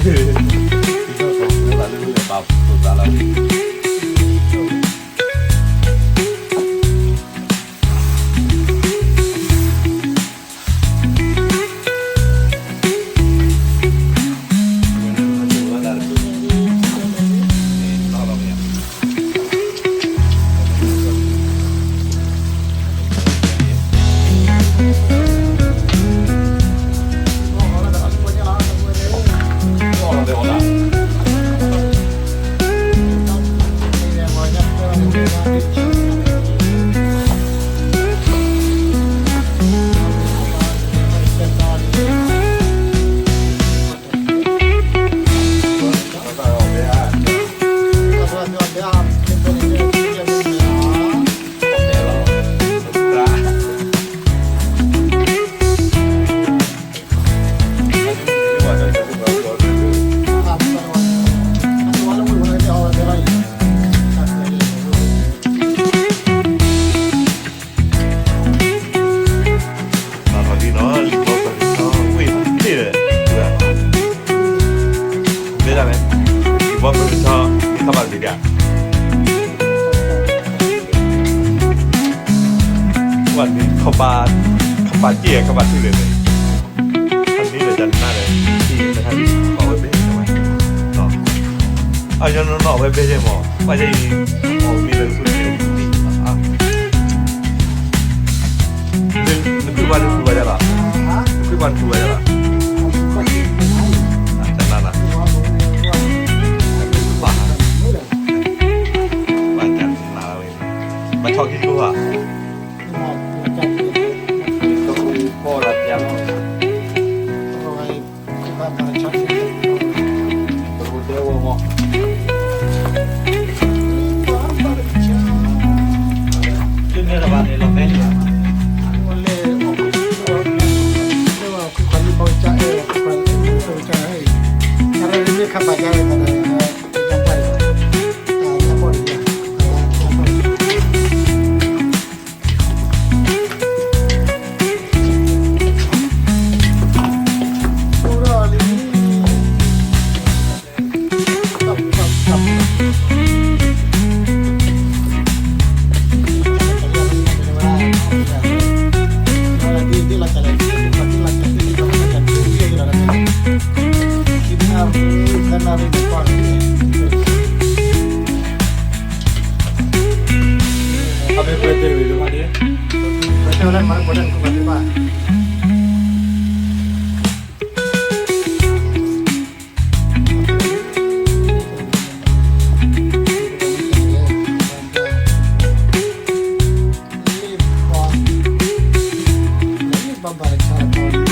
Itu lalu ya bab salah.วันนี้เขาบาเจี๊ยเขาบาที่เลยอันนี้เดี๋ยวจันหน้าเลยที่นะครับขอไว้เป็นใช่ไหมเนาะเอาจนน้องไว้เป็นใช่ไหมว่าจะมีเรื่องสุดเดียวนี่อ่ะนึกคือวันคือวันอะไรล่ะคือวันคือวันอะไรล่ะจันนั่นล่ะวันจันนาเราเองมาชอบคิดดูอ่ะพ่อรัดยังเดี๋ยวมองขึ้นในระบาดในลมแม่เนี่ยวันเล่ออกเรียกว่าคือคนที่เขาจะคนที่เขาจะให้อะไรเรื่องขับไปได้กันเลยจะไปจะบ่อยอย่างBetulan mana bodan ku batu ba. Ini bambar cara